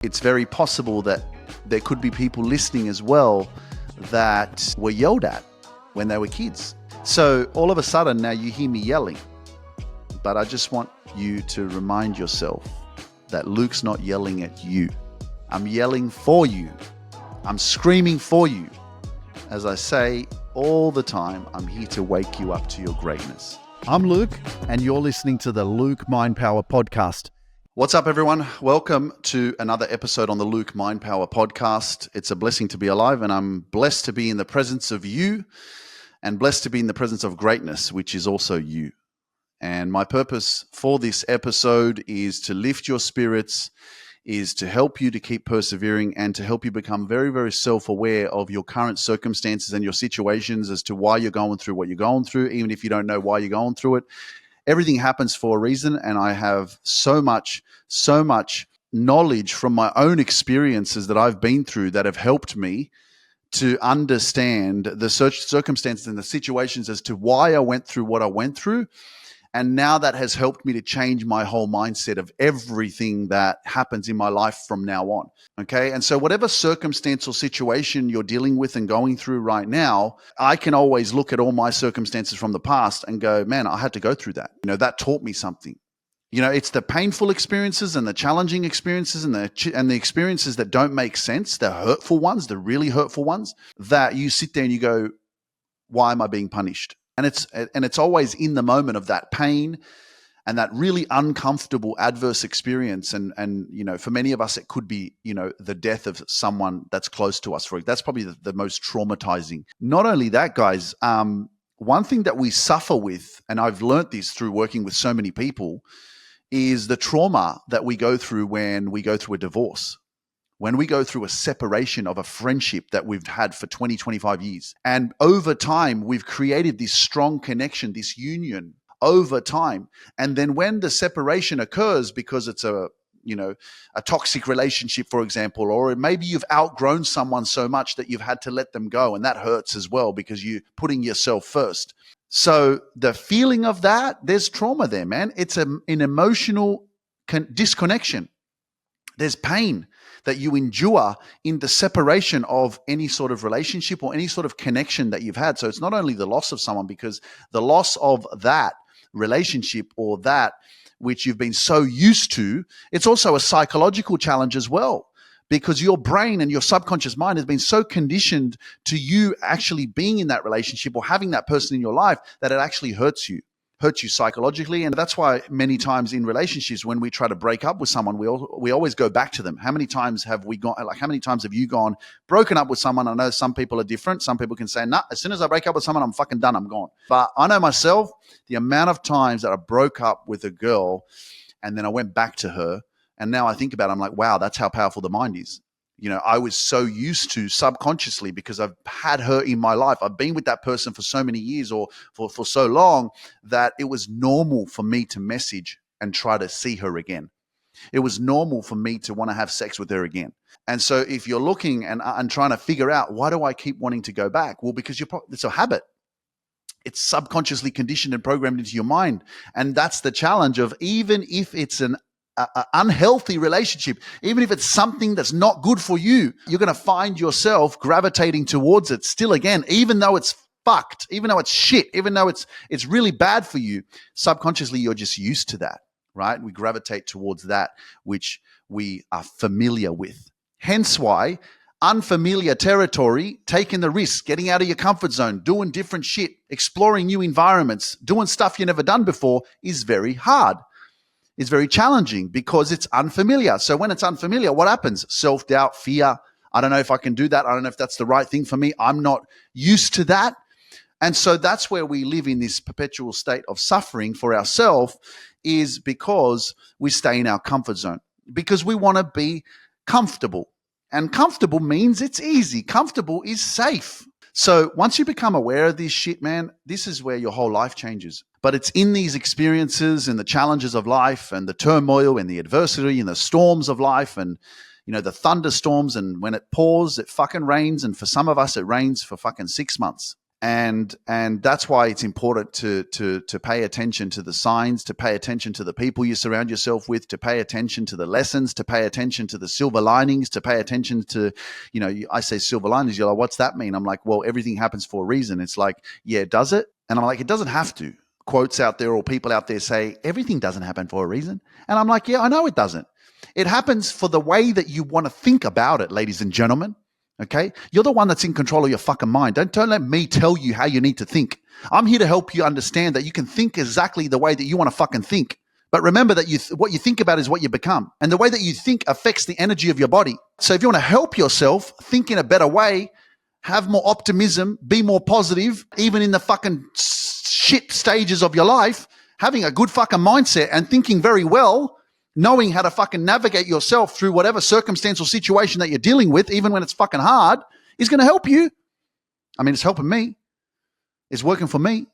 It's very possible that there could be people listening as well that were yelled at when they were kids. So all of a sudden now you hear me yelling. But I just want you to remind yourself that Luke's not yelling at you. I'm yelling for you. I'm screaming for you. As I say all the time, I'm here to wake you up to your greatness. I'm Luke, and you're listening to the Luke Mind Power Podcast. What's up, everyone? Welcome to another episode on the Luke Mind Power Podcast. It's a blessing to be alive, and I'm blessed to be in the presence of you and blessed to be in the presence of greatness, which is also you. And my purpose for this episode is to lift your spirits, is to help you to keep persevering and to help you become very, very self-aware of your current circumstances and your situations as to why you're going through what you're going through, even if you don't know why you're going through it. Everything happens for a reason, and I have so much knowledge from my own experiences that I've been through that have helped me to understand the circumstances and the situations as to why I went through what I went through. And now that has helped me to change my whole mindset of everything that happens in my life from now on. Okay. And so whatever circumstantial situation you're dealing with and going through right now, I can always look at all my circumstances from the past and go, man, I had to go through that. That taught me something. It's the painful experiences and the challenging experiences and the experiences that don't make sense, the hurtful ones, the really hurtful ones, that you sit there and you go, why am I being punished? And it's always in the moment of that pain and that really uncomfortable adverse experience. And for many of us, it could be, the death of someone that's close to us. That's probably the most traumatizing. Not only that, guys, one thing that we suffer with, and I've learned this through working with so many people, is the trauma that we go through when we go through a divorce. When we go through a separation of a friendship that we've had for 20, 25 years. And over time, we've created this strong connection, this union over time. And then when the separation occurs because it's a toxic relationship, for example, or maybe you've outgrown someone so much that you've had to let them go. And that hurts as well because you're putting yourself first. So the feeling of that, there's trauma there, man. It's an emotional disconnection. There's pain that you endure in the separation of any sort of relationship or any sort of connection that you've had. So it's not only the loss of someone, because the loss of that relationship or that which you've been so used to, it's also a psychological challenge as well, because your brain and your subconscious mind has been so conditioned to you actually being in that relationship or having that person in your life that it actually hurts you psychologically. And that's why many times in relationships, when we try to break up with someone, we always go back to them. How many times have we gone, how many times have you gone, broken up with someone? I know some people are different. Some people can say, nah, as soon as I break up with someone, I'm fucking done, I'm gone. But I know myself, the amount of times that I broke up with a girl and then I went back to her, and now I think about it, I'm like, wow, that's how powerful the mind is. I was so used to subconsciously, because I've had her in my life. I've been with that person for so many years or for so long that it was normal for me to message and try to see her again. It was normal for me to want to have sex with her again. And so if you're looking and trying to figure out, why do I keep wanting to go back? Well, because it's a habit. It's subconsciously conditioned and programmed into your mind. And that's the challenge of, even if it's an unhealthy relationship, even if it's something that's not good for you, you're going to find yourself gravitating towards it still again, even though it's fucked, even though it's shit, even though it's really bad for you. Subconsciously, you're just used to that, right? We gravitate towards that which we are familiar with. Hence why unfamiliar territory, taking the risk, getting out of your comfort zone, doing different shit, exploring new environments, doing stuff you've never done before is very hard. It's very challenging because it's unfamiliar. So when it's unfamiliar, what happens? Self-doubt, fear. I don't know if I can do that. I don't know if that's the right thing for me. I'm not used to that. And so that's where we live in this perpetual state of suffering for ourselves, is because we stay in our comfort zone, because we want to be comfortable. And comfortable means it's easy. Comfortable is safe. So once you become aware of this shit, man, this is where your whole life changes. But it's in these experiences and the challenges of life and the turmoil and the adversity and the storms of life and, the thunderstorms, and when it pours, it fucking rains. And for some of us, it rains for fucking 6 months. And that's why it's important to pay attention to the signs, to pay attention to the people you surround yourself with, to pay attention to the lessons, to pay attention to the silver linings, to pay attention to, I say silver linings, you're like, what's that mean? I'm like, well, everything happens for a reason. It's like, yeah, does it? And I'm like, it doesn't have to. Quotes out there or people out there say everything doesn't happen for a reason. And I'm like, yeah, I know it doesn't. It happens for the way that you want to think about it, ladies and gentlemen. Okay? You're the one that's in control of your fucking mind. Don't let me tell you how you need to think. I'm here to help you understand that you can think exactly the way that you want to fucking think. But remember that what you think about is what you become. And the way that you think affects the energy of your body. So if you want to help yourself think in a better way, have more optimism, be more positive, even in the fucking shit stages of your life, having a good fucking mindset and thinking very well, knowing how to fucking navigate yourself through whatever circumstance or situation that you're dealing with, even when it's fucking hard, is going to help you. I mean, it's helping me. It's working for me.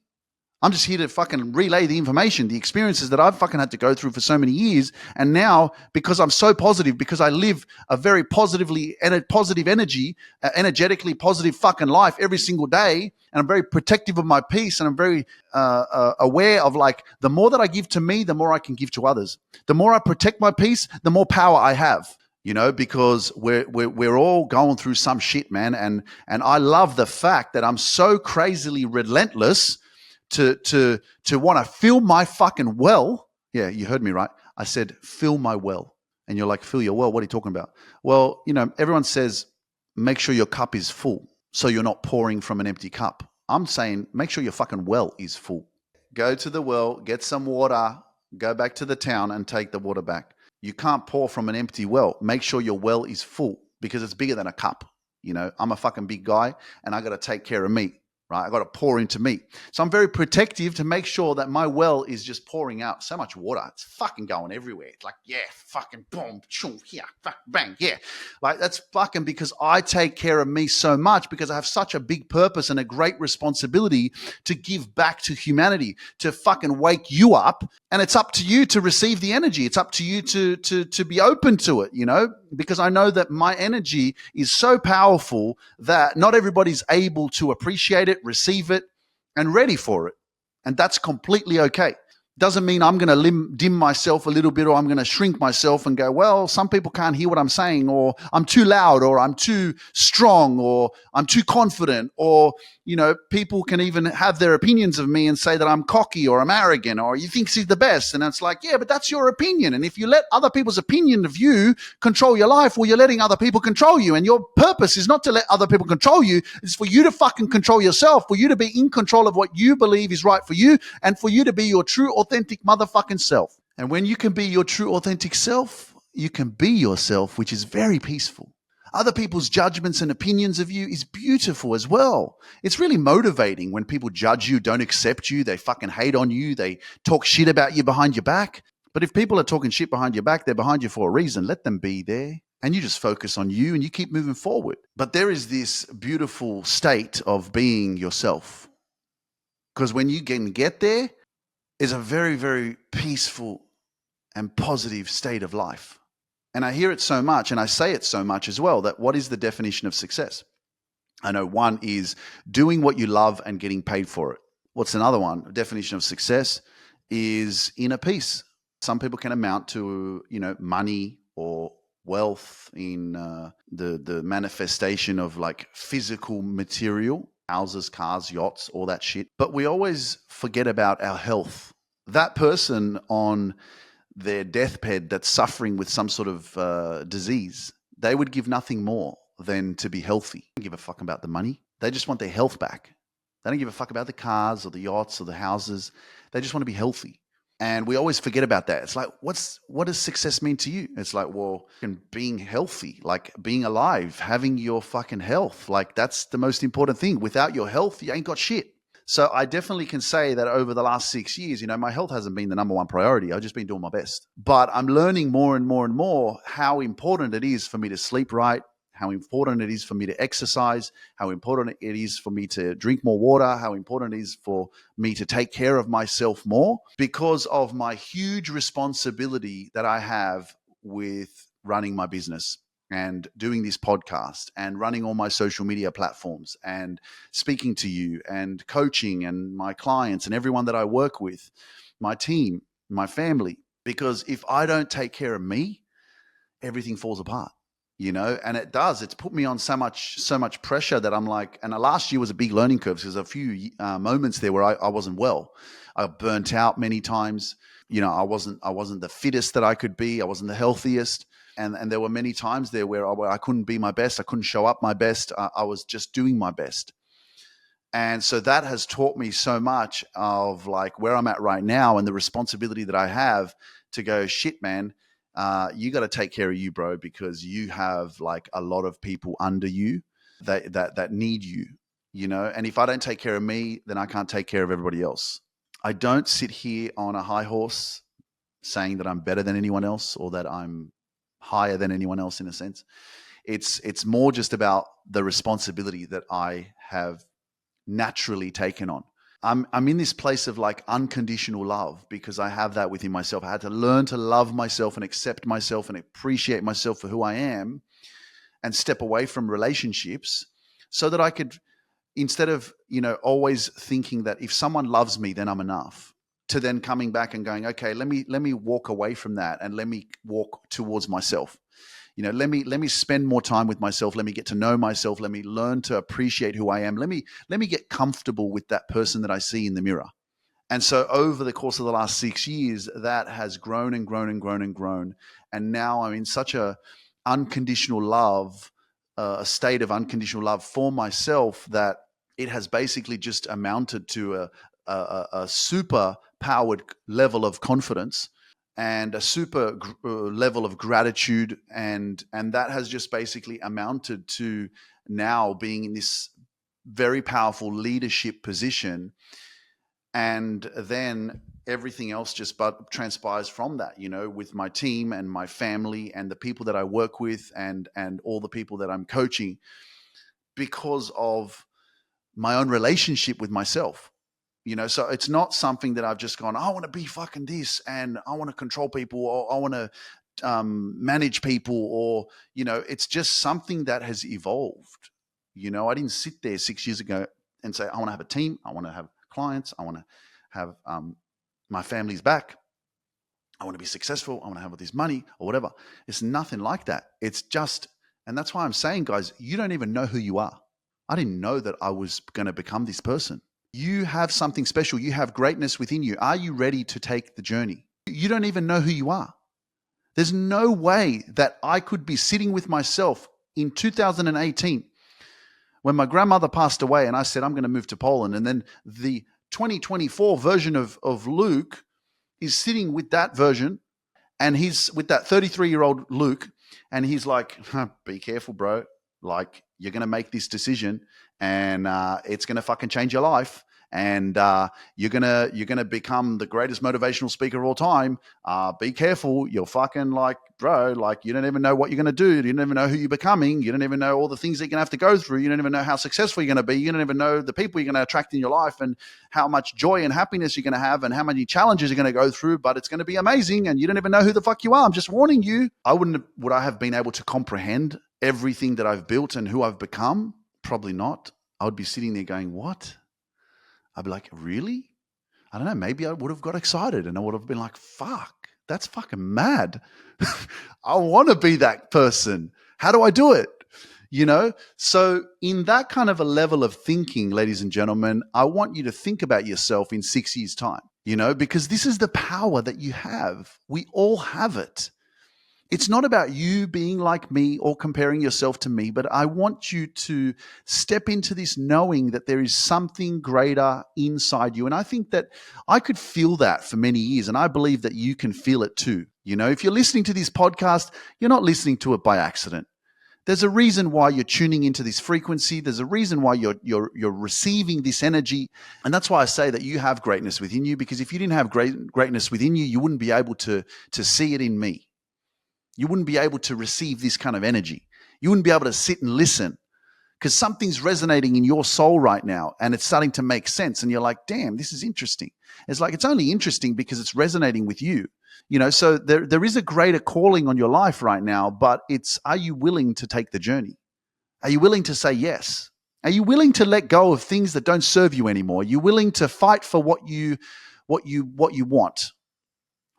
I'm just here to fucking relay the information, the experiences that I've fucking had to go through for so many years. And now, because I'm so positive, because I live a very positive energy, energetically positive fucking life every single day, and I'm very protective of my peace, and I'm very aware of, like, the more that I give to me, the more I can give to others. The more I protect my peace, the more power I have. Because we're all going through some shit, man. And I love the fact that I'm so crazily relentless to want to fill my fucking well. Yeah, you heard me right. I said, fill my well. And you're like, fill your well? What are you talking about? Well, everyone says, make sure your cup is full so you're not pouring from an empty cup. I'm saying, make sure your fucking well is full. Go to the well, get some water, go back to the town and take the water back. You can't pour from an empty well. Make sure your well is full, because it's bigger than a cup. I'm a fucking big guy and I got to take care of me. Right? I got to pour into me. So I'm very protective to make sure that my well is just pouring out so much water. It's fucking going everywhere. It's like, yeah, fucking boom, choom, yeah, fuck, bang, yeah. Like, that's fucking because I take care of me so much, because I have such a big purpose and a great responsibility to give back to humanity, to fucking wake you up. And it's up to you to receive the energy. It's up to you to be open to it, because I know that my energy is so powerful that not everybody's able to appreciate it, receive it, and ready for it. And that's completely okay. Doesn't mean I'm going to dim myself a little bit, or I'm going to shrink myself and go, well, some people can't hear what I'm saying, or I'm too loud, or I'm too strong, or I'm too confident, or, people can even have their opinions of me and say that I'm cocky or I'm arrogant, or you think he's the best. And it's like, yeah, but that's your opinion. And if you let other people's opinion of you control your life, well, you're letting other people control you. And your purpose is not to let other people control you. It's for you to fucking control yourself, for you to be in control of what you believe is right for you, and for you to be your true, authentic motherfucking self. And when you can be your true, authentic self, you can be yourself, which is very peaceful. Other people's judgments and opinions of you is beautiful as well. It's really motivating when people judge you, don't accept you, they fucking hate on you, they talk shit about you behind your back. But if people are talking shit behind your back, they're behind you for a reason. Let them be there. And you just focus on you and you keep moving forward. But there is this beautiful state of being yourself. Because when you can get there, is a very, very peaceful and positive state of life. And I hear it so much, and I say it so much as well, that what is the definition of success? I know one is doing what you love and getting paid for it. What's another one? The definition of success is inner peace. Some people can amount to, money or wealth in the manifestation of like physical material, houses, cars, yachts, all that shit. But we always forget about our health. That person on their deathbed that's suffering with some sort of disease, they would give nothing more than to be healthy. They don't give a fuck about the money. They just want their health back. They don't give a fuck about the cars or the yachts or the houses. They just want to be healthy. And we always forget about that. It's like, what does success mean to you? It's like, well, being healthy, like being alive, having your fucking health. Like, that's the most important thing. Without your health, you ain't got shit. So I definitely can say that over the last 6 years, my health hasn't been the number one priority. I've just been doing my best. But I'm learning more and more and more how important it is for me to sleep right, how important it is for me to exercise, how important it is for me to drink more water, how important it is for me to take care of myself more, because of my huge responsibility that I have with running my business. and doing this podcast and running all my social media platforms and speaking to you and coaching and my clients and everyone that I work with, my team, my family. Because if I don't take care of me, everything falls apart, and it does. It's put me on so much pressure that I'm like, and last year was a big learning curve. There's a few moments there where I wasn't well. I burnt out many times. I wasn't the fittest that I could be. I wasn't the healthiest. And there were many times there where I couldn't be my best. I couldn't show up my best. I was just doing my best. And so that has taught me so much of like where I'm at right now and the responsibility that I have to go, shit, man, you got to take care of you, bro, because you have like a lot of people under you that need you, and if I don't take care of me, then I can't take care of everybody else. I don't sit here on a high horse saying that I'm better than anyone else or that I'm higher than anyone else in a sense. It's more just about the responsibility that I have naturally taken on. I'm in this place of like unconditional love because I have that within myself. I had to learn to love myself and accept myself and appreciate myself for who I am and step away from relationships so that I could, instead of, always thinking that if someone loves me, then I'm enough, to then coming back and going, okay, let me walk away from that and let me walk towards myself. Let me spend more time with myself. Let me get to know myself. Let me learn to appreciate who I am. Let me get comfortable with that person that I see in the mirror. And so over the course of the last 6 years, that has grown and grown and grown and grown. And now I'm in such a unconditional love, a state of unconditional love for myself that it has basically just amounted to a super powered level of confidence and a super level of gratitude, and that has just basically amounted to now being in this very powerful leadership position, and then everything else just transpires from that, with my team and my family and the people that I work with and all the people that I'm coaching, because of my own relationship with myself. So it's not something that I've just gone, I want to be fucking this and I want to control people or I want to manage people, or, it's just something that has evolved. I didn't sit there 6 years ago and say, I want to have a team. I want to have clients. I want to have my family's back. I want to be successful. I want to have all this money or whatever. It's nothing like that. It's just, and that's why I'm saying, guys, you don't even know who you are. I didn't know that I was going to become this person. You have something special. You have greatness within you. Are you ready to take the journey? You don't even know who you are. There's no way that I could be sitting with myself in 2018 when my grandmother passed away and I said, I'm going to move to Poland. And then the 2024 version of Luke is sitting with that version, and he's with that 33-year-old Luke, and he's like, be careful, bro. Like, you're going to make this decision and it's going to fucking change your life. And you're gonna become the greatest motivational speaker of all time. Be careful. You're fucking like, bro, like you don't even know what you're gonna do. You don't even know who you're becoming. You don't even know all the things that you're gonna have to go through. You don't even know how successful you're gonna be. You don't even know the people you're gonna attract in your life and how much joy and happiness you're gonna have and how many challenges you're gonna go through. But it's gonna be amazing, and you don't even know who the fuck you are. I'm just warning you. Would I have been able to comprehend everything that I've built and who I've become? Probably not. I would be sitting there going, what? I'd be like, really? I don't know. Maybe I would have got excited and I would have been like, fuck, that's fucking mad. I want to be that person. How do I do it? So in that kind of a level of thinking, ladies and gentlemen, I want you to think about yourself in 6 years' time, because this is the power that you have. We all have it. It's not about you being like me or comparing yourself to me, but I want you to step into this knowing that there is something greater inside you. And I think that I could feel that for many years, and I believe that you can feel it too. If you're listening to this podcast, you're not listening to it by accident. There's a reason why you're tuning into this frequency. There's a reason why you're receiving this energy. And that's why I say that you have greatness within you, because if you didn't have greatness within you, you wouldn't be able to see it in me. You wouldn't be able to receive this kind of energy. You wouldn't be able to sit and listen. because something's resonating in your soul right now and it's starting to make sense. And you're like, damn, this is interesting. It's like, it's only interesting because it's resonating with you. So there is a greater calling on your life right now, but are you willing to take the journey? Are you willing to say yes? Are you willing to let go of things that don't serve you anymore? Are you willing to fight for what you want,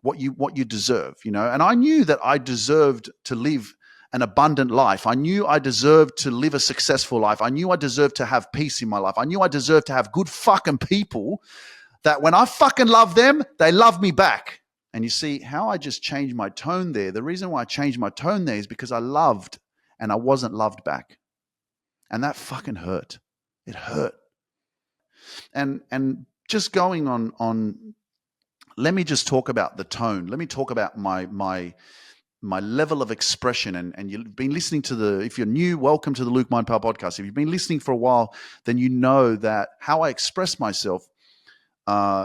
what you deserve? And I knew that I deserved to live an abundant life. I knew I deserved to live a successful life. I knew I deserved to have peace in my life. I knew I deserved to have good fucking people that when I fucking love them, they love me back. And you see how I just changed my tone there. The reason why I changed my tone there is because I loved and I wasn't loved back. And that fucking hurt. It hurt. And just going on, let me just talk about the tone. Let me talk about my level of expression. And you've been listening to if you're new, welcome to the Luke Mind Power podcast. If you've been listening for a while, then you know that how I express myself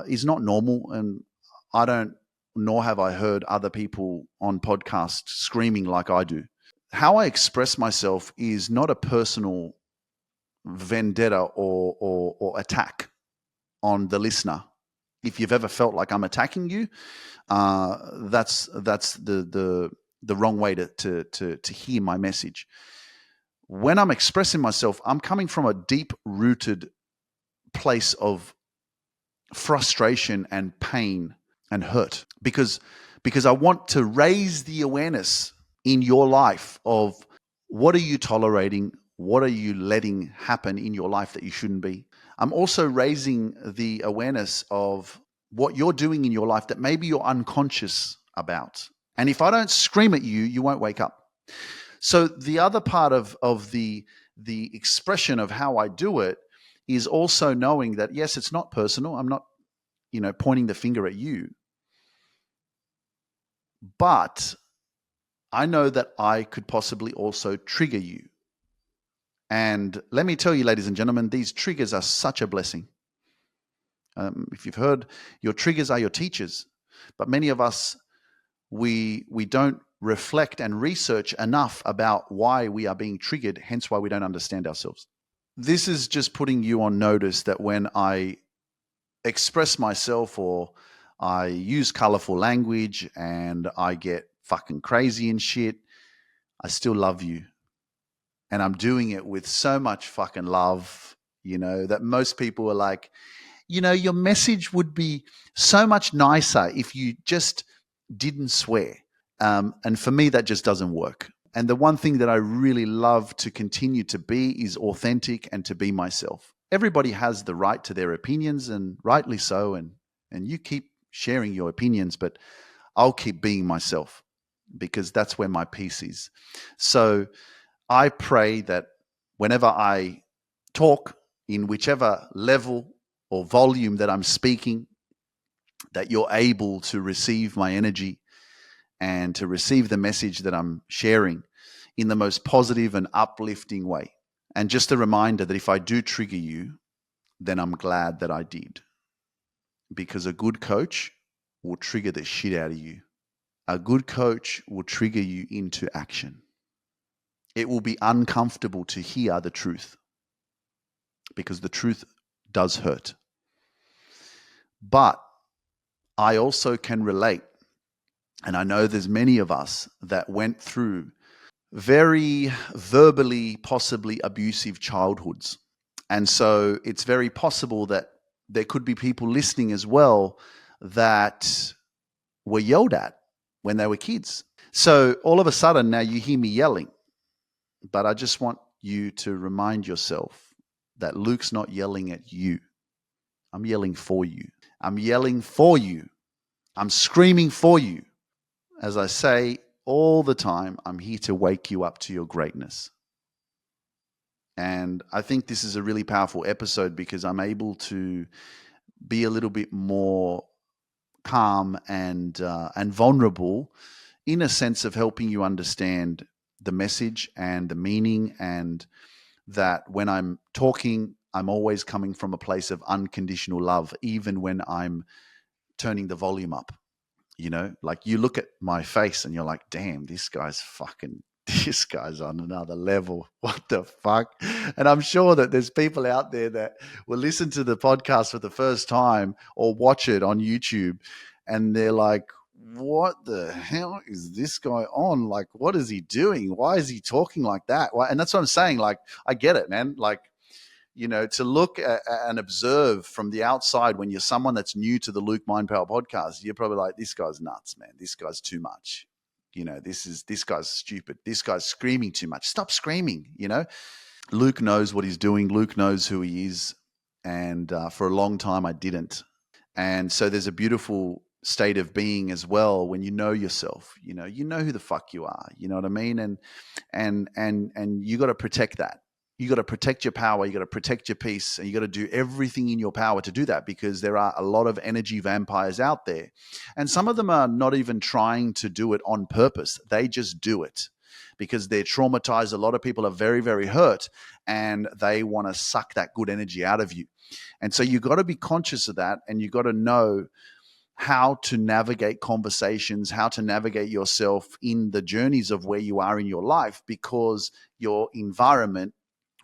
is not normal. And nor have I heard other people on podcasts screaming like I do. How I express myself is not a personal vendetta or attack on the listener. If you've ever felt like I'm attacking you, that's the wrong way to hear my message. When I'm expressing myself, I'm coming from a deep-rooted place of frustration and pain and hurt because I want to raise the awareness in your life of what are you tolerating, what are you letting happen in your life that you shouldn't be. I'm also raising the awareness of what you're doing in your life that maybe you're unconscious about. And if I don't scream at you, you won't wake up. So the other part of the expression of how I do it is also knowing that, yes, it's not personal. I'm not, pointing the finger at you. But I know that I could possibly also trigger you. And let me tell you, ladies and gentlemen, these triggers are such a blessing. If you've heard, your triggers are your teachers. But many of us, we don't reflect and research enough about why we are being triggered, hence why we don't understand ourselves. This is just putting you on notice that when I express myself or I use colorful language and I get fucking crazy and shit, I still love you. And I'm doing it with so much fucking love, that most people are like, your message would be so much nicer if you just didn't swear. And for me, that just doesn't work. And the one thing that I really love to continue to be is authentic and to be myself. Everybody has the right to their opinions, and rightly so. And you keep sharing your opinions, but I'll keep being myself because that's where my peace is. So I pray that whenever I talk in whichever level or volume that I'm speaking, that you're able to receive my energy and to receive the message that I'm sharing in the most positive and uplifting way. And just a reminder that if I do trigger you, then I'm glad that I did. Because a good coach will trigger the shit out of you. A good coach will trigger you into action. It will be uncomfortable to hear the truth because the truth does hurt. But I also can relate, and I know there's many of us that went through very verbally, possibly abusive childhoods. And so it's very possible that there could be people listening as well that were yelled at when they were kids. So all of a sudden now you hear me yelling. But I just want you to remind yourself that Luke's not yelling at you. I'm yelling for you. I'm yelling for you. I'm screaming for you. As I say all the time, I'm here to wake you up to your greatness. And I think this is a really powerful episode because I'm able to be a little bit more calm and vulnerable in a sense of helping you understand the message and the meaning, and that when I'm talking, I'm always coming from a place of unconditional love, even when I'm turning the volume up. Like you look at my face and you're like, damn, this guy's fucking this guy's on another level. What the fuck? And I'm sure that there's people out there that will listen to the podcast for the first time or watch it on YouTube and they're like, what the hell is this guy on? Like, what is he doing? Why is he talking like that? Why? And that's what I'm saying. Like, I get it, man. Like, to look at and observe from the outside when you're someone that's new to the Luke Mind Power podcast, you're probably like, this guy's nuts, man. This guy's too much. This guy's stupid. This guy's screaming too much. Stop screaming. Luke knows what he's doing. Luke knows who he is. And for a long time, I didn't. And so there's a beautiful state of being as well when you know yourself. You know who the fuck you are. You know what I mean? And you got to protect that. You got to protect your power. You got to protect your peace, and you got to do everything in your power to do that, because there are a lot of energy vampires out there, and some of them are not even trying to do it on purpose. They just do it because they're traumatized. A lot of people are very, very hurt, and they want to suck that good energy out of you. And so you got to be conscious of that, and you got to know how to navigate conversations, how to navigate yourself in the journeys of where you are in your life, because your environment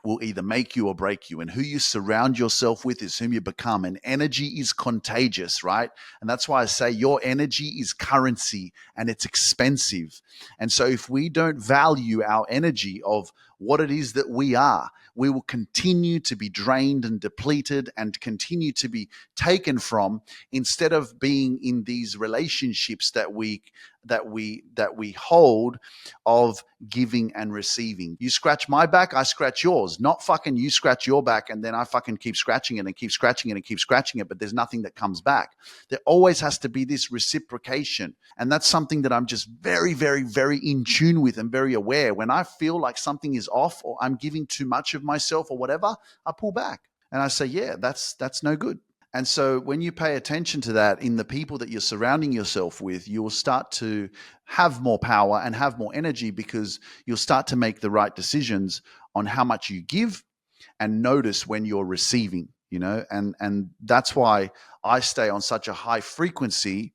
will either make you or break you. And who you surround yourself with is whom you become. And energy is contagious, right? And that's why I say your energy is currency and it's expensive. And so if we don't value our energy of what it is that we are, we will continue to be drained and depleted and continue to be taken from, instead of being in these relationships that we hold of giving and receiving. You scratch my back, I scratch yours. Not fucking you scratch your back and then I fucking keep scratching it and keep scratching it and keep scratching it, but there's nothing that comes back. There always has to be this reciprocation. And that's something that I'm just very, very, very in tune with and very aware. When I feel like something is off or I'm giving too much of myself or whatever, I pull back and I say, yeah, that's no good. And so when you pay attention to that in the people that you're surrounding yourself with, you will start to have more power and have more energy, because you'll start to make the right decisions on how much you give and notice when you're receiving, and that's why I stay on such a high frequency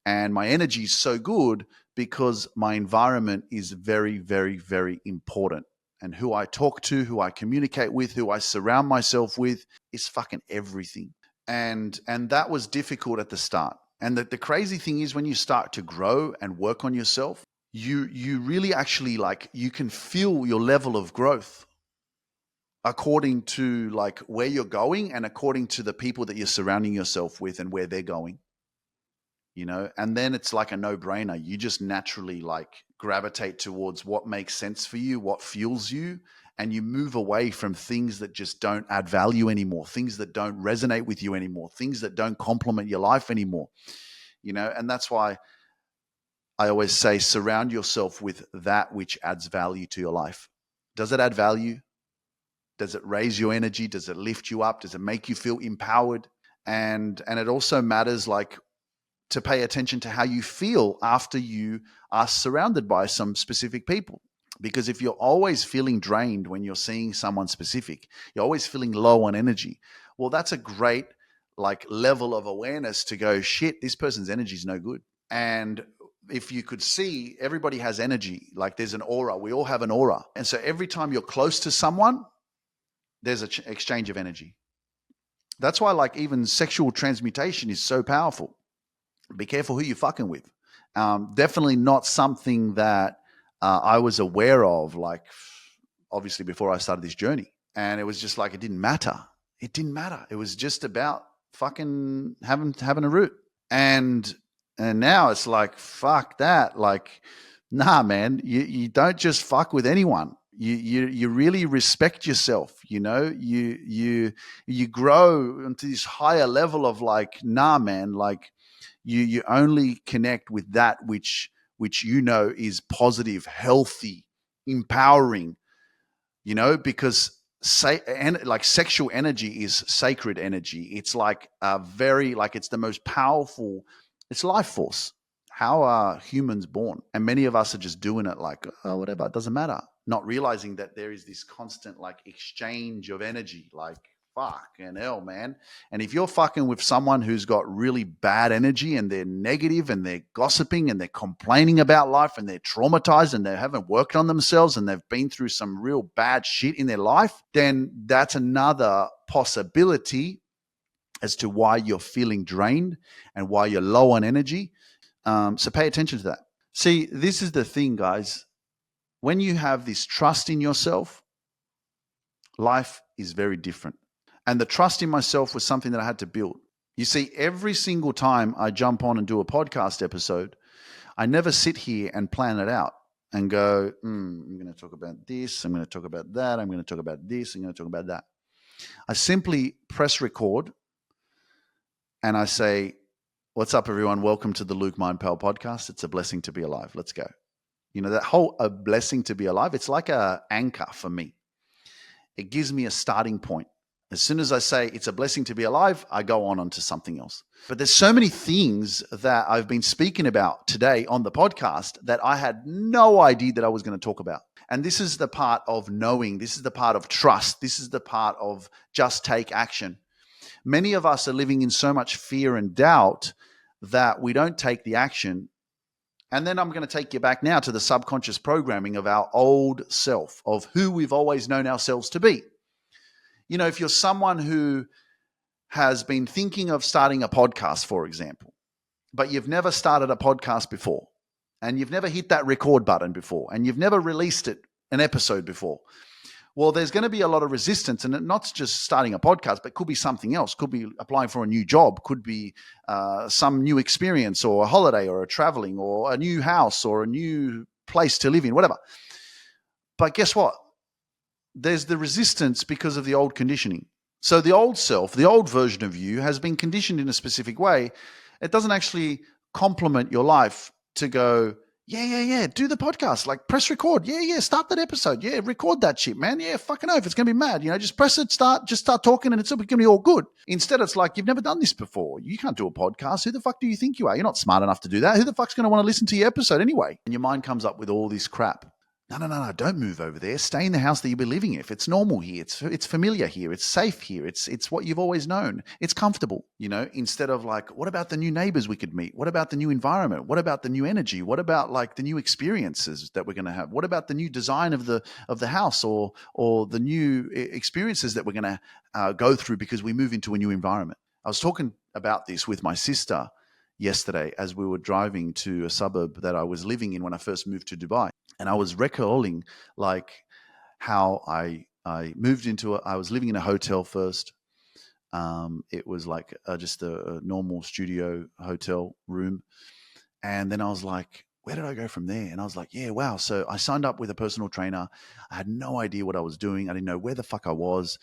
and my energy is so good, because my environment is very, very, very important. And who I talk to, who I communicate with, who I surround myself with is fucking everything. And that was difficult at the start. And the crazy thing is, when you start to grow and work on yourself, you really actually, like, you can feel your level of growth according to like where you're going and according to the people that you're surrounding yourself with and where they're going. And then it's like a no-brainer. You just naturally like gravitate towards what makes sense for you, what fuels you, and you move away from things that just don't add value anymore, things that don't resonate with you anymore, things that don't complement your life anymore. And that's why I always say, surround yourself with that which adds value to your life. Does it add value? Does it raise your energy? Does it lift you up? Does it make you feel empowered? And it also matters, like, to pay attention to how you feel after you are surrounded by some specific people. Because if you're always feeling drained when you're seeing someone specific, you're always feeling low on energy, well, that's a great like level of awareness to go, shit, this person's energy is no good. And if you could see, everybody has energy. Like, there's an aura. We all have an aura. And so every time you're close to someone, there's an exchange of energy. That's why, like, even sexual transmutation is so powerful. Be careful who you're fucking with. Definitely not something that I was aware of, like, obviously before I started this journey. And it was just like, it didn't matter. It didn't matter. It was just about fucking having a root. And now it's like, fuck that. Like, nah, man, you don't just fuck with anyone. You really respect yourself. You grow into this higher level of like, nah, man, like, you only connect with that which is positive, healthy, empowering, because like sexual energy is sacred energy. It's like it's the most powerful, it's life force. How are humans born? And many of us are just doing it like, oh, whatever, it doesn't matter. Not realizing that there is this constant like exchange of energy. Like, fucking hell, man. And if you're fucking with someone who's got really bad energy and they're negative and they're gossiping and they're complaining about life and they're traumatized and they haven't worked on themselves and they've been through some real bad shit in their life, then that's another possibility as to why you're feeling drained and why you're low on energy. So pay attention to that. See, this is the thing, guys. When you have this trust in yourself, life is very different. And the trust in myself was something that I had to build. You see, every single time I jump on and do a podcast episode, I never sit here and plan it out and go, I'm going to talk about this, I'm going to talk about that, I'm going to talk about this, I'm going to talk about that. I simply press record and I say, what's up, everyone? Welcome to the Luke Mind Pal podcast. It's a blessing to be alive. Let's go. You know, that whole a blessing to be alive, it's like an anchor for me. It gives me a starting point. As soon as I say it's a blessing to be alive, I go on to something else. But there's so many things that I've been speaking about today on the podcast that I had no idea that I was going to talk about. And this is the part of knowing. This is the part of trust. This is the part of just take action. Many of us are living in so much fear and doubt that we don't take the action. And then I'm going to take you back now to the subconscious programming of our old self, of who we've always known ourselves to be. You know, if you're someone who has been thinking of starting a podcast, for example, but you've never started a podcast before, and you've never hit that record button before, and you've never released an episode before, well, there's going to be a lot of resistance, and not just starting a podcast, but could be something else. Could be applying for a new job, could be some new experience or a holiday or a traveling or a new house or a new place to live in, whatever. But guess what? There's the resistance because of the old conditioning. So the old self, the old version of you has been conditioned in a specific way. It doesn't actually complement your life to go, yeah, do the podcast. Like press record. Yeah, start that episode. Yeah, record that shit, man. Yeah, fucking oath. It's going to be mad. You know, just press it, start talking and it's going to be all good. Instead, it's like, you've never done this before. You can't do a podcast. Who the fuck do you think you are? You're not smart enough to do that. Who the fuck's going to want to listen to your episode anyway? And your mind comes up with all this crap. No, don't move over there. Stay in the house that you'll be living in. If it's normal here, it's familiar here, it's safe here, it's what you've always known. It's comfortable, you know, instead of like, what about the new neighbors we could meet? What about the new environment? What about the new energy? What about like the new experiences that we're going to have? What about the new design of the house or the new experiences that we're going to go through because we move into a new environment? I was talking about this with my sister yesterday as we were driving to a suburb that I was living in when I first moved to Dubai. And I was recalling like how I moved into I was living in a hotel first. It was like just a normal studio hotel room. And then I was like, where did I go from there? And I was like, yeah, wow. So I signed up with a personal trainer. I had no idea what I was doing. I didn't know where the fuck I was.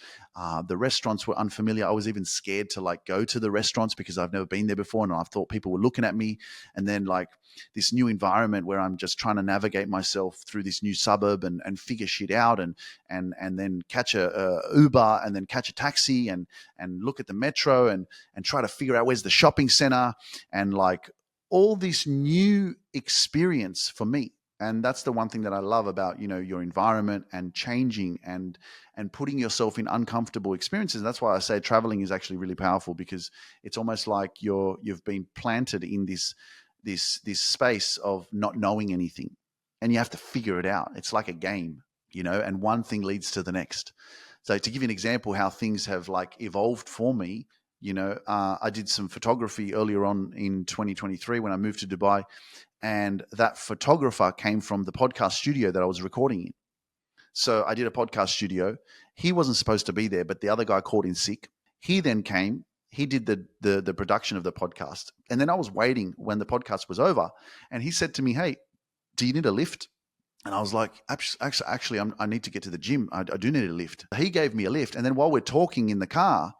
The restaurants were unfamiliar. I was even scared to like go to the restaurants because I've never been there before. And I thought people were looking at me. And then like this new environment where I'm just trying to navigate myself through this new suburb and figure shit out and then catch a Uber and then catch a taxi and look at the metro and try to figure out where's the shopping center and like all this new experience for me. And that's the one thing that I love about, you know, your environment and changing and putting yourself in uncomfortable experiences. And that's why I say traveling is actually really powerful, because it's almost like you've been planted in this space of not knowing anything and you have to figure it out. It's like a game, you know, and one thing leads to the next. So to give you an example how things have like evolved for me, you know, I did some photography earlier on in 2023 when I moved to Dubai, and that photographer came from the podcast studio that I was recording in. So I did a podcast studio. He wasn't supposed to be there, but the other guy called in sick. He then came. He did the production of the podcast. And then I was waiting when the podcast was over, and he said to me, hey, do you need a lift? And I was like, actually, I need to get to the gym. I do need a lift. He gave me a lift. And then while we're talking in the car,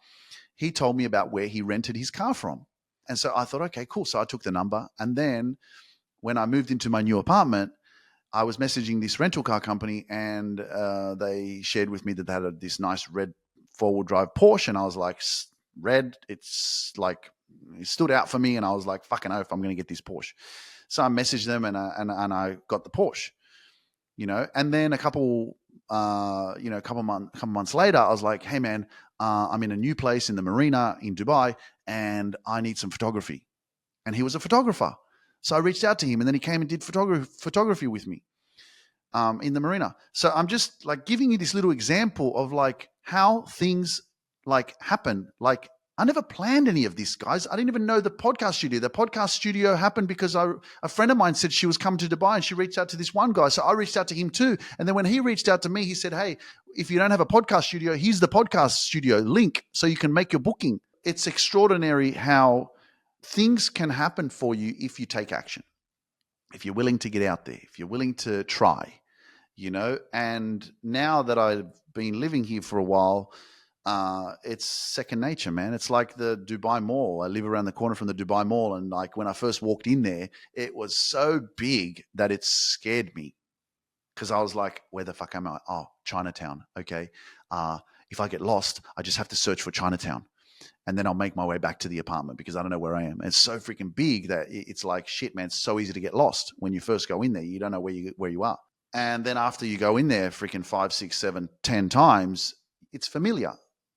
he told me about where he rented his car from. And so I thought, okay, cool. So I took the number. And then when I moved into my new apartment, I was messaging this rental car company, and they shared with me that they had this nice red four-wheel drive Porsche. And I was like, red, it's like, it stood out for me. And I was like, fucking oath, I'm going to get this Porsche. So I messaged them and I got the Porsche, you know. And then a couple months later, I was like, hey man, I'm in a new place in the marina in Dubai, and I need some photography. And he was a photographer. So I reached out to him, and then he came and did photography with me in the marina. So I'm just like giving you this little example of like how things like happen. Like I never planned any of this, guys. I didn't even know the podcast studio. The podcast studio happened because a friend of mine said she was coming to Dubai, and she reached out to this one guy. So I reached out to him too. And then when he reached out to me, he said, hey, if you don't have a podcast studio, here's the podcast studio link so you can make your booking. It's extraordinary how things can happen for you if you take action, if you're willing to get out there, if you're willing to try, you know. And now that I've been living here for a while, it's second nature, man. It's like the Dubai Mall. I live around the corner from the Dubai Mall, and like when I first walked in there, it was so big that it scared me because I was like, where the fuck am I? Oh, Chinatown. Okay. If I get lost, I just have to search for Chinatown, and then I'll make my way back to the apartment because I don't know where I am. And it's so freaking big that it's like, shit, man, it's so easy to get lost when you first go in there. You don't know where you are. And then after you go in there freaking 5, 6, 7, 10 times, it's familiar.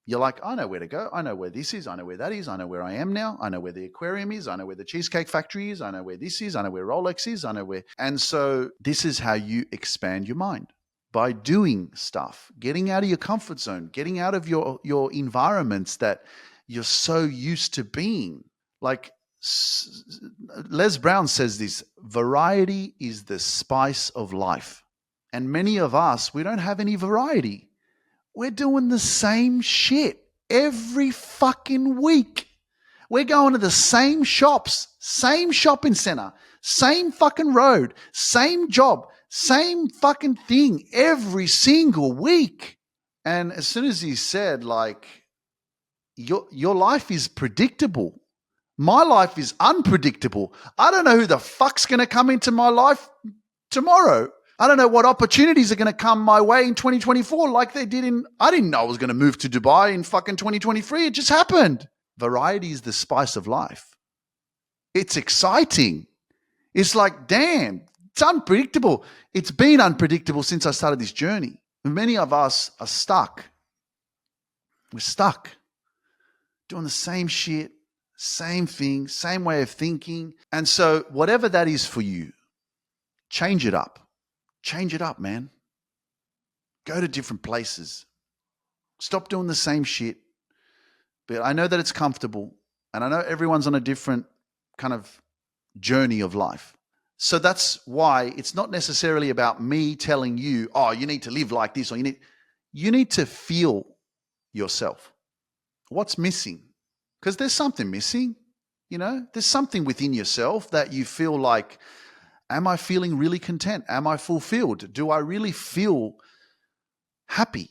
You're like, I know where to go. I know where this is. I know where that is. I know where I am now. I know where the aquarium is. I know where the Cheesecake Factory is. I know where this is. I know where Rolex is. I know where. And so this is how you expand your mind. By doing stuff, getting out of your comfort zone, getting out of your environments that you're so used to being. Like Les Brown says this, variety is the spice of life. And many of us, we don't have any variety. We're doing the same shit every fucking week. We're going to the same shops, same shopping center, same fucking road, same job, same fucking thing every single week. And as soon as he said, like, your life is predictable. My life is unpredictable. I don't know who the fuck's going to come into my life tomorrow. I don't know what opportunities are going to come my way in 2024 like they did I didn't know I was going to move to Dubai in fucking 2023. It just happened. Variety is the spice of life. It's exciting. It's like, damn, it's unpredictable. It's been unpredictable since I started this journey. Many of us are stuck. We're stuck doing the same shit, same thing, same way of thinking. And so whatever that is for you, change it up. Change it up, man. Go to different places. Stop doing the same shit. But I know that it's comfortable, and I know everyone's on a different kind of journey of life. So that's why it's not necessarily about me telling you, oh, you need to live like this, or you need to feel yourself. What's missing? Because there's something missing, you know? There's something within yourself that you feel like, am I feeling really content? Am I fulfilled? Do I really feel happy?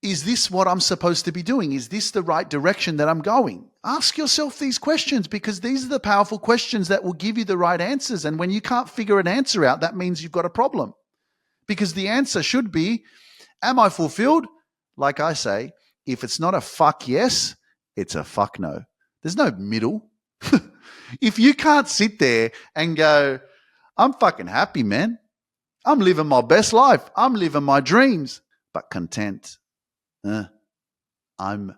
Is this what I'm supposed to be doing? Is this the right direction that I'm going? Ask yourself these questions, because these are the powerful questions that will give you the right answers. And when you can't figure an answer out, that means you've got a problem. Because the answer should be, am I fulfilled? Like I say, if it's not a fuck yes, it's a fuck no. There's no middle. If you can't sit there and go, I'm fucking happy, man. I'm living my best life. I'm living my dreams, but content. I'm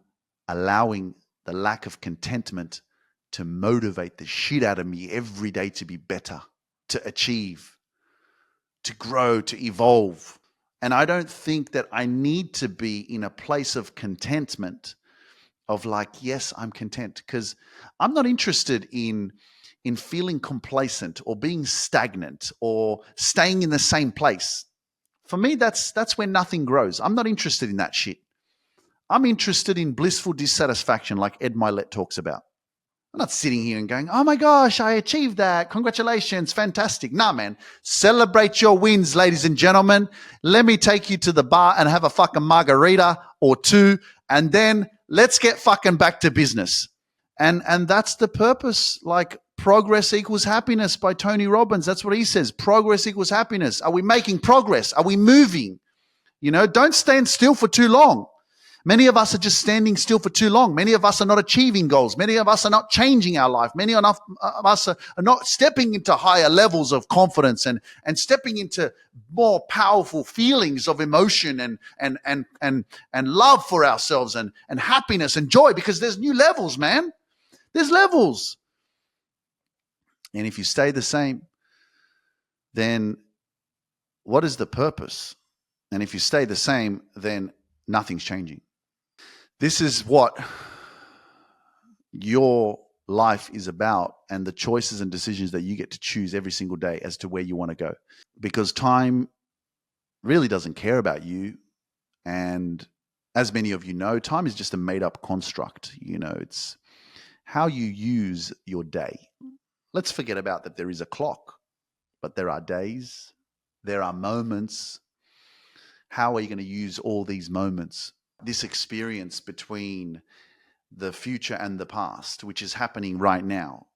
allowing the lack of contentment to motivate the shit out of me every day to be better, to achieve, to grow, to evolve. And I don't think that I need to be in a place of contentment of like, yes, I'm content, because I'm not interested in feeling complacent or being stagnant or staying in the same place. For me, that's where nothing grows. I'm not interested in that shit. I'm interested in blissful dissatisfaction, like Ed Milet talks about. I'm not sitting here and going, oh my gosh, I achieved that. Congratulations, fantastic. Nah, man. Celebrate your wins, ladies and gentlemen. Let me take you to the bar and have a fucking margarita or two, and then let's get fucking back to business. And that's the purpose. Like, progress equals happiness by Tony Robbins. That's what he says. Progress equals happiness. Are we making progress? Are we moving? You know, don't stand still for too long. Many of us are just standing still for too long. Many of us are not achieving goals. Many of us are not changing our life. Many of us are not stepping into higher levels of confidence and stepping into more powerful feelings of emotion and love for ourselves and happiness and joy, because there's new levels, man. There's levels. And if you stay the same, then what is the purpose? And if you stay the same, then nothing's changing. This is what your life is about, and the choices and decisions that you get to choose every single day as to where you want to go. Because time really doesn't care about you. And as many of you know, time is just a made-up construct. It's how you use your day. Let's forget about that there is a clock, but there are days, there are moments. How are you going to use all these moments? This experience between the future and the past, which is happening right now.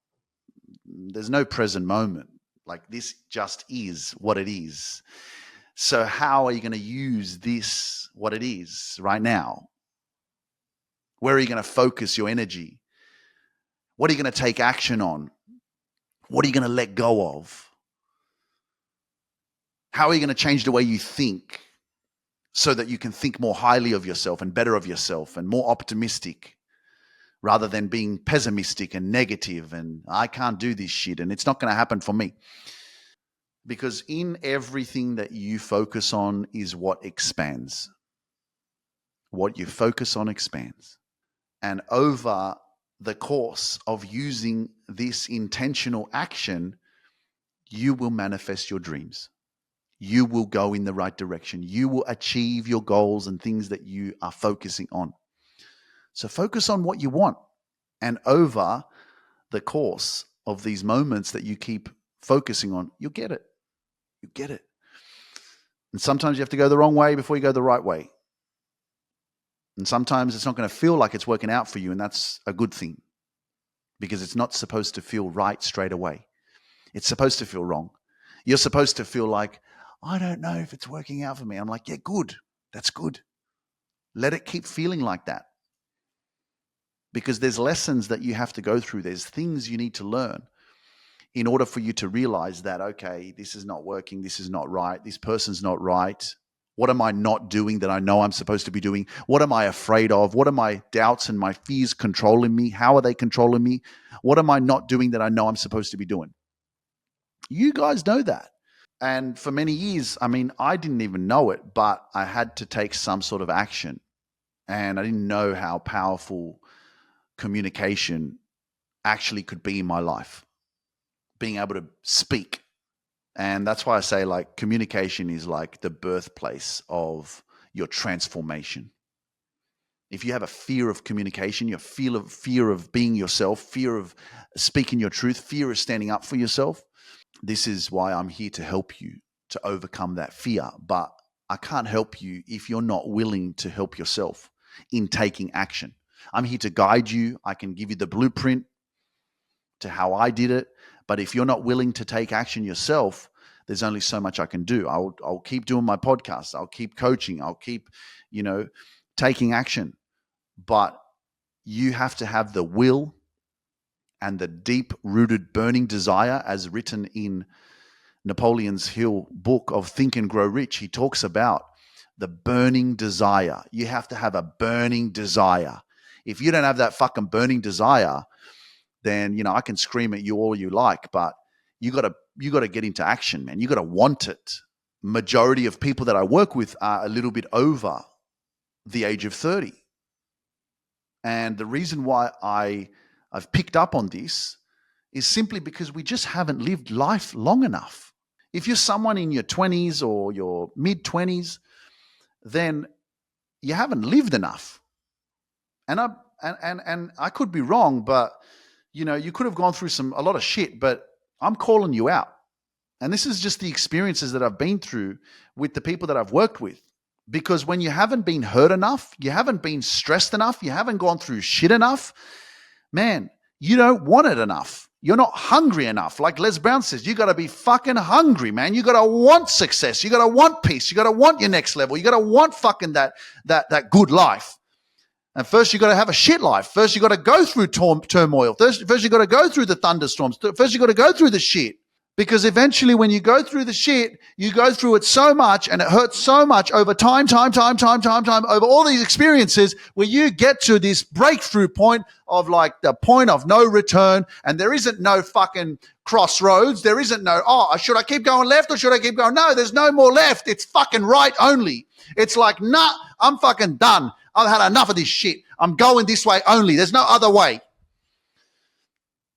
There's no present moment. Like, this just is what it is. So how are you going to use this, what it is right now? Where are you going to focus your energy? What are you going to take action on? What are you going to let go of? How are you going to change the way you think so that you can think more highly of yourself and better of yourself and more optimistic, rather than being pessimistic and negative and I can't do this shit and it's not going to happen for me? Because in everything that you focus on is what expands. What you focus on expands. And over the course of using this intentional action, you will manifest your dreams. You will go in the right direction. You will achieve your goals and things that you are focusing on. So focus on what you want. And over the course of these moments that you keep focusing on, you'll get it. You get it. And sometimes you have to go the wrong way before you go the right way. And sometimes it's not going to feel like it's working out for you, and that's a good thing, because it's not supposed to feel right straight away. It's supposed to feel wrong. You're supposed to feel like, I don't know if it's working out for me. I'm like, yeah, good. That's good. Let it keep feeling like that. Because there's lessons that you have to go through. There's things you need to learn in order for you to realize that, okay, this is not working. This is not right. This person's not right. What am I not doing that I know I'm supposed to be doing? What am I afraid of? What are my doubts and my fears controlling me? How are they controlling me? What am I not doing that I know I'm supposed to be doing? You guys know that. And for many years, I didn't even know it, but I had to take some sort of action. And I didn't know how powerful communication actually could be in my life. Being able to speak. And that's why I say, like, communication is like the birthplace of your transformation. If you have a fear of communication, your fear of being yourself, fear of speaking your truth, fear of standing up for yourself, this is why I'm here to help you to overcome that fear. But I can't help you if you're not willing to help yourself in taking action. I'm here to guide you. I can give you the blueprint to how I did it. But if you're not willing to take action yourself, there's only so much I can do. I'll keep doing my podcast. I'll keep coaching. I'll keep, taking action. But you have to have the will and the deep-rooted burning desire, as written in Napoleon Hill's book of Think and Grow Rich. He talks about the burning desire. You have to have a burning desire. If you don't have that fucking burning desire, then, I can scream at you all you like, but you got to get into action, man. You got to want it. Majority of people that I work with are a little bit over the age of 30. And the reason why I've picked up on this is simply because we just haven't lived life long enough. If you're someone in your 20s or your mid-20s, then you haven't lived enough. And I could be wrong, but you could have gone through a lot of shit, but I'm calling you out. And this is just the experiences that I've been through with the people that I've worked with. Because when you haven't been hurt enough, you haven't been stressed enough, you haven't gone through shit enough, man, you don't want it enough. You're not hungry enough. Like Les Brown says, you got to be fucking hungry, man. You got to want success. You got to want peace. You got to want your next level. You got to want fucking that good life. And first you got to have a shit life. First you got to go through turmoil. First you got to go through the thunderstorms. First you got to go through the shit. Because eventually when you go through the shit, you go through it so much and it hurts so much over time, over all these experiences where you get to this breakthrough point of like the point of no return, and there isn't no fucking crossroads. There isn't no, oh, should I keep going left or should I keep going? No, there's no more left. It's fucking right only. It's like, nah, I'm fucking done. I've had enough of this shit. I'm going this way only. There's no other way.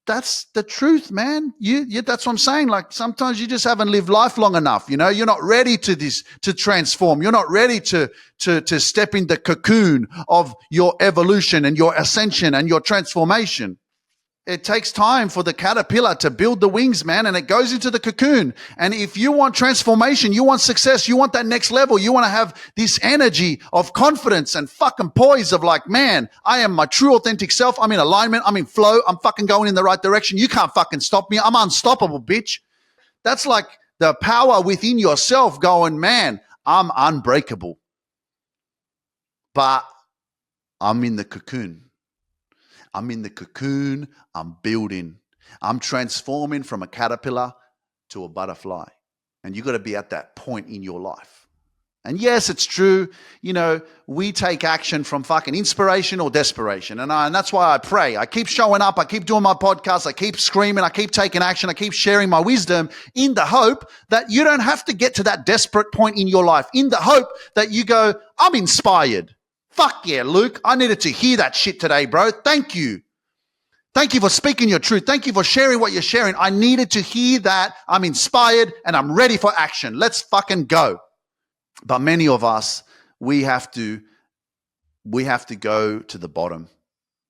That's the truth, man. That's what I'm saying. Like sometimes you just haven't lived life long enough. You're not ready to transform. You're not ready to step in the cocoon of your evolution and your ascension and your transformation. It takes time for the caterpillar to build the wings, man, and it goes into the cocoon. And if you want transformation, you want success, you want that next level, you want to have this energy of confidence and fucking poise of like, man, I am my true authentic self. I'm in alignment. I'm in flow. I'm fucking going in the right direction. You can't fucking stop me. I'm unstoppable, bitch. That's like the power within yourself going, man, I'm unbreakable. But I'm in the cocoon. I'm in the cocoon, I'm building. I'm transforming from a caterpillar to a butterfly. And you got to be at that point in your life. And yes, it's true. We take action from fucking inspiration or desperation. And that's why I pray. I keep showing up. I keep doing my podcast. I keep screaming. I keep taking action. I keep sharing my wisdom in the hope that you don't have to get to that desperate point in your life. In the hope that you go, I'm inspired. Fuck yeah, Luke. I needed to hear that shit today, bro. Thank you. Thank you for speaking your truth. Thank you for sharing what you're sharing. I needed to hear that. I'm inspired and I'm ready for action. Let's fucking go. But many of us, we have to go to the bottom.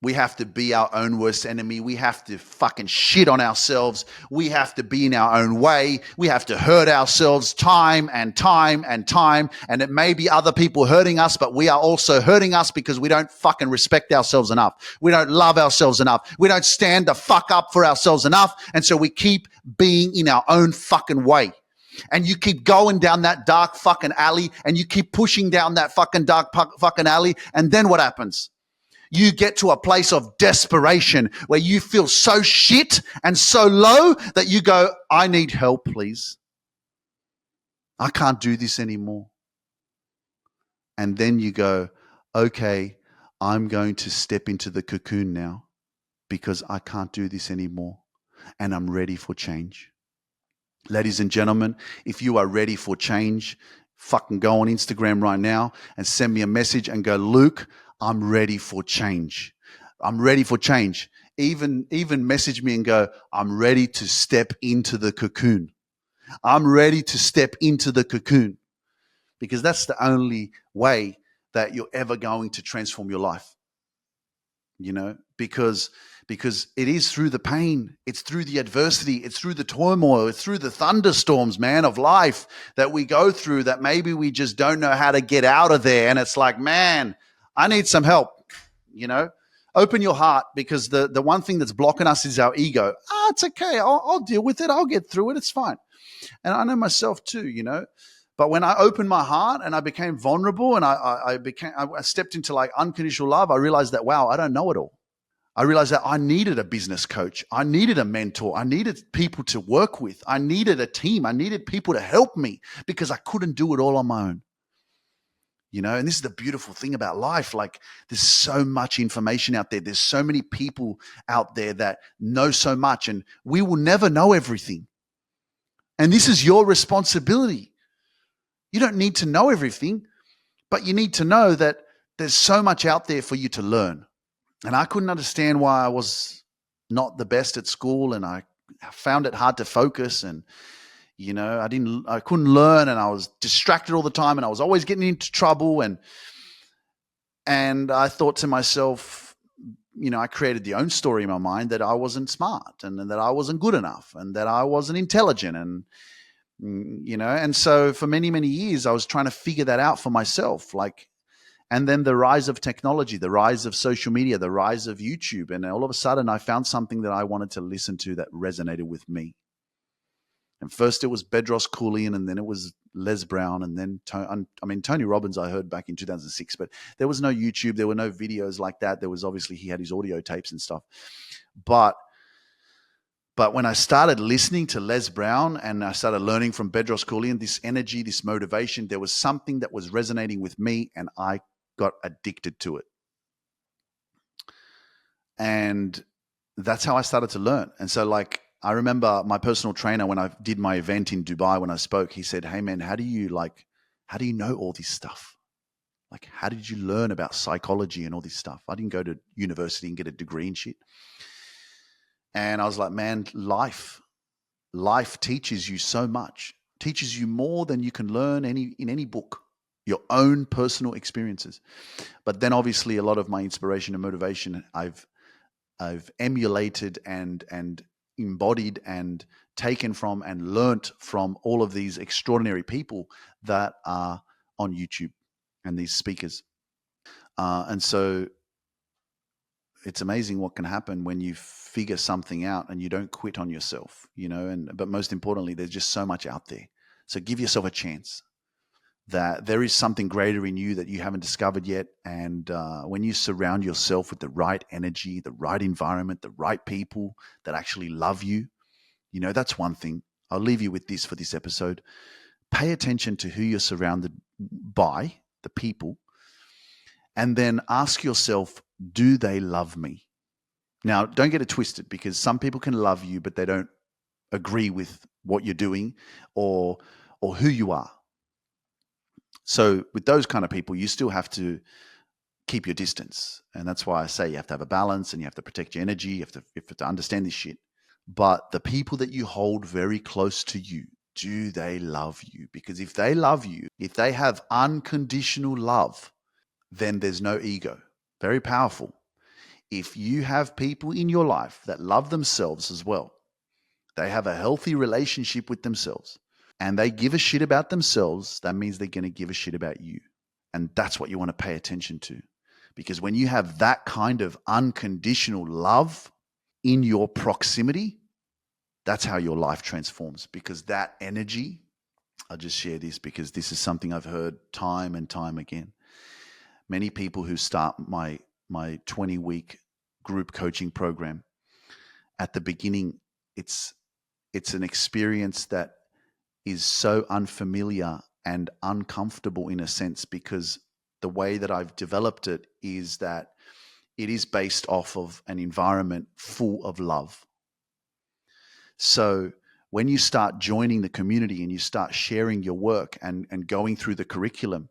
We have to be our own worst enemy. We have to fucking shit on ourselves. We have to be in our own way. We have to hurt ourselves time and time and time. And it may be other people hurting us, but we are also hurting us because we don't fucking respect ourselves enough. We don't love ourselves enough. We don't stand the fuck up for ourselves enough. And so we keep being in our own fucking way. And you keep going down that dark fucking alley and you keep pushing down that fucking dark fucking alley. And then what happens? You get to a place of desperation where you feel so shit and so low that you go, I need help, please. I can't do this anymore. And then you go, okay, I'm going to step into the cocoon now because I can't do this anymore and I'm ready for change. Ladies and gentlemen, if you are ready for change, fucking go on Instagram right now and send me a message and go, Luke, I'm ready for change. I'm ready for change. Even message me and go, I'm ready to step into the cocoon. I'm ready to step into the cocoon because that's the only way that you're ever going to transform your life. Because it is through the pain, it's through the adversity, it's through the turmoil, it's through the thunderstorms, man, of life that we go through that maybe we just don't know how to get out of there. And it's like, man, I need some help, Open your heart because the one thing that's blocking us is our ego. It's okay. I'll deal with it. I'll get through it. It's fine. And I know myself too, But when I opened my heart and I became vulnerable and I stepped into like unconditional love, I realized that, wow, I don't know it all. I realized that I needed a business coach. I needed a mentor. I needed people to work with. I needed a team. I needed people to help me because I couldn't do it all on my own. And this is the beautiful thing about life. Like there's so much information out there. There's so many people out there that know so much and we will never know everything. And this is your responsibility. You don't need to know everything, but you need to know that there's so much out there for you to learn. And I couldn't understand why I was not the best at school and I found it hard to focus and I couldn't learn and I was distracted all the time and I was always getting into trouble and I thought to myself, I created the own story in my mind that I wasn't smart and that I wasn't good enough and that I wasn't intelligent and so for many, many years I was trying to figure that out for myself. And then the rise of technology, the rise of social media, the rise of YouTube, and all of a sudden I found something that I wanted to listen to that resonated with me. And first it was Bedros Keuilian, and then it was Les Brown, and then Tony Robbins I heard back in 2006, but there was no YouTube, there were no videos like that. There was obviously, he had his audio tapes and stuff. But when I started listening to Les Brown and I started learning from Bedros Keuilian, this energy, this motivation, there was something that was resonating with me, and I got addicted to it. And that's how I started to learn. And so, like, I remember my personal trainer, when I did my event in Dubai, when I spoke, he said, "Hey man, how do you know all this stuff? Like, how did you learn about psychology and all this stuff?" I didn't go to university and get a degree and shit. And I was like, man, life teaches you so much, teaches you more than you can learn in any book, your own personal experiences. But then obviously a lot of my inspiration and motivation I've emulated and embodied and taken from and learnt from all of these extraordinary people that are on YouTube and these speakers. And so it's amazing what can happen when you figure something out and you don't quit on yourself, but most importantly, there's just so much out there. So give yourself a chance that there is something greater in you that you haven't discovered yet. And when you surround yourself with the right energy, the right environment, the right people that actually love you, that's one thing. I'll leave you with this for this episode. Pay attention to who you're surrounded by, the people, and then ask yourself, do they love me? Now, don't get it twisted, because some people can love you, but they don't agree with what you're doing or who you are. So with those kind of people, you still have to keep your distance. And that's why I say you have to have a balance and you have to protect your energy. You have to understand this shit. But the people that you hold very close to you, do they love you? Because if they love you, if they have unconditional love, then there's no ego. Very powerful. If you have people in your life that love themselves as well, they have a healthy relationship with themselves, and they give a shit about themselves, that means they're going to give a shit about you. And that's what you want to pay attention to. Because when you have that kind of unconditional love in your proximity, that's how your life transforms. Because that energy, I'll just share this because this is something I've heard time and time again. Many people who start my 20-week group coaching program, at the beginning, it's an experience that is so unfamiliar and uncomfortable in a sense, because the way that I've developed it is that it is based off of an environment full of love. So when you start joining the community and you start sharing your work and going through the curriculum,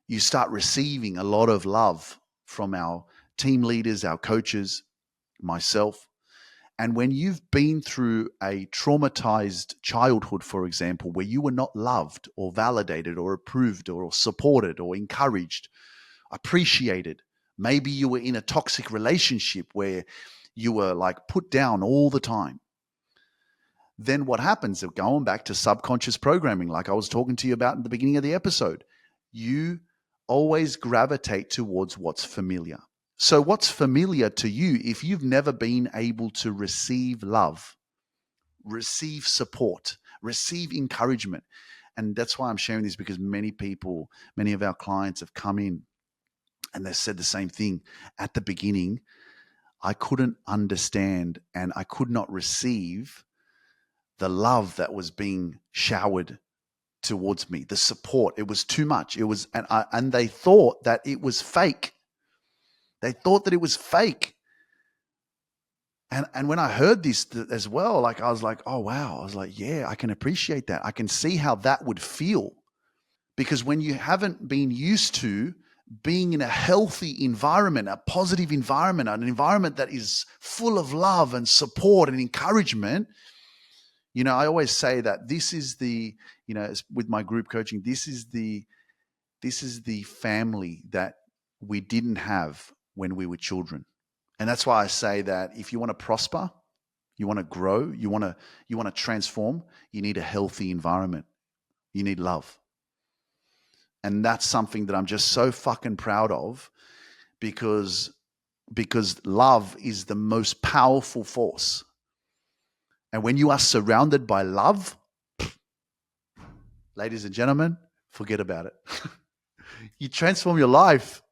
you start receiving a lot of love from our team leaders, our coaches, myself. And when you've been through a traumatized childhood, for example, where you were not loved or validated or approved or supported or encouraged, appreciated, maybe you were in a toxic relationship where you were like put down all the time, then what happens, going back to subconscious programming, like I was talking to you about in the beginning of the episode, you always gravitate towards what's familiar. So what's familiar to you, if you've never been able to receive love, receive support, receive encouragement? And that's why I'm sharing this, because many of our clients have come in and they said the same thing. At the beginning, I couldn't understand and I could not receive the love that was being showered towards me, the support. It was too much. It was, and they thought that it was fake. They thought that it was fake. And when I heard this as well, like I was like, oh, wow. I was like, yeah, I can appreciate that. I can see how that would feel. Because when you haven't been used to being in a healthy environment, a positive environment, an environment that is full of love and support and encouragement, I always say that this is the, with my group coaching, this is the family that we didn't have when we were children. And that's why I say that if you want to prosper, you want to grow, you want to transform, you need a healthy environment. You need love. And that's something that I'm just so fucking proud of, because love is the most powerful force. And when you are surrounded by love, ladies and gentlemen, forget about it. You transform your life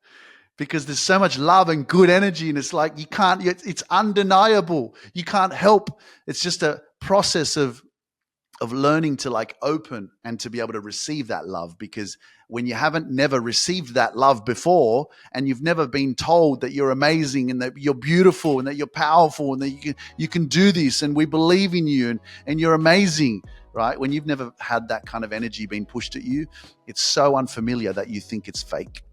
because there's so much love and good energy, and it's like it's undeniable. You can't help. It's just a process of learning to like open and to be able to receive that love, because when you haven't never received that love before, and you've never been told that you're amazing and that you're beautiful and that you're powerful and that you can do this and we believe in you and you're amazing, right? When you've never had that kind of energy being pushed at you, it's so unfamiliar that you think it's fake.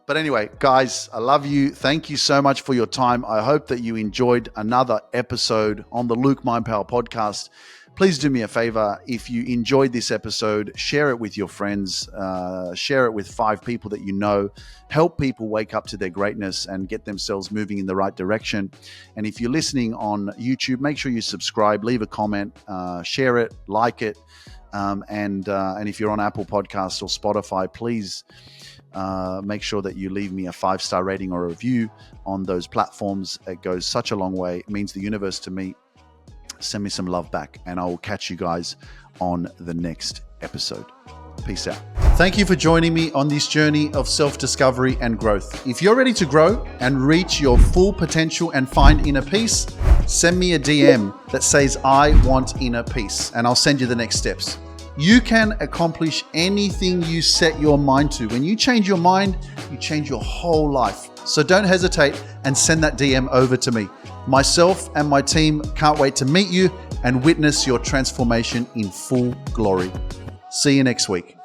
But anyway, guys, I love you. Thank you so much for your time. I hope that you enjoyed another episode on the Luke Mind Power podcast. Please do me a favor. If you enjoyed this episode, share it with your friends. Share it with 5 people that you know. Help people wake up to their greatness and get themselves moving in the right direction. And if you're listening on YouTube, make sure you subscribe, leave a comment, share it, like it. And if you're on Apple Podcasts or Spotify, please make sure that you leave me a 5-star rating or a review on those platforms. It goes such a long way. It means the universe to me. Send me some love back, and I will catch you guys on the next episode. Peace out. Thank you for joining me on this journey of self-discovery and growth. If you're ready to grow and reach your full potential and find inner peace, send me a DM that says, I want inner peace, and I'll send you the next steps. You can accomplish anything you set your mind to. When you change your mind, you change your whole life. So don't hesitate and send that DM over to me. Myself and my team can't wait to meet you and witness your transformation in full glory. See you next week.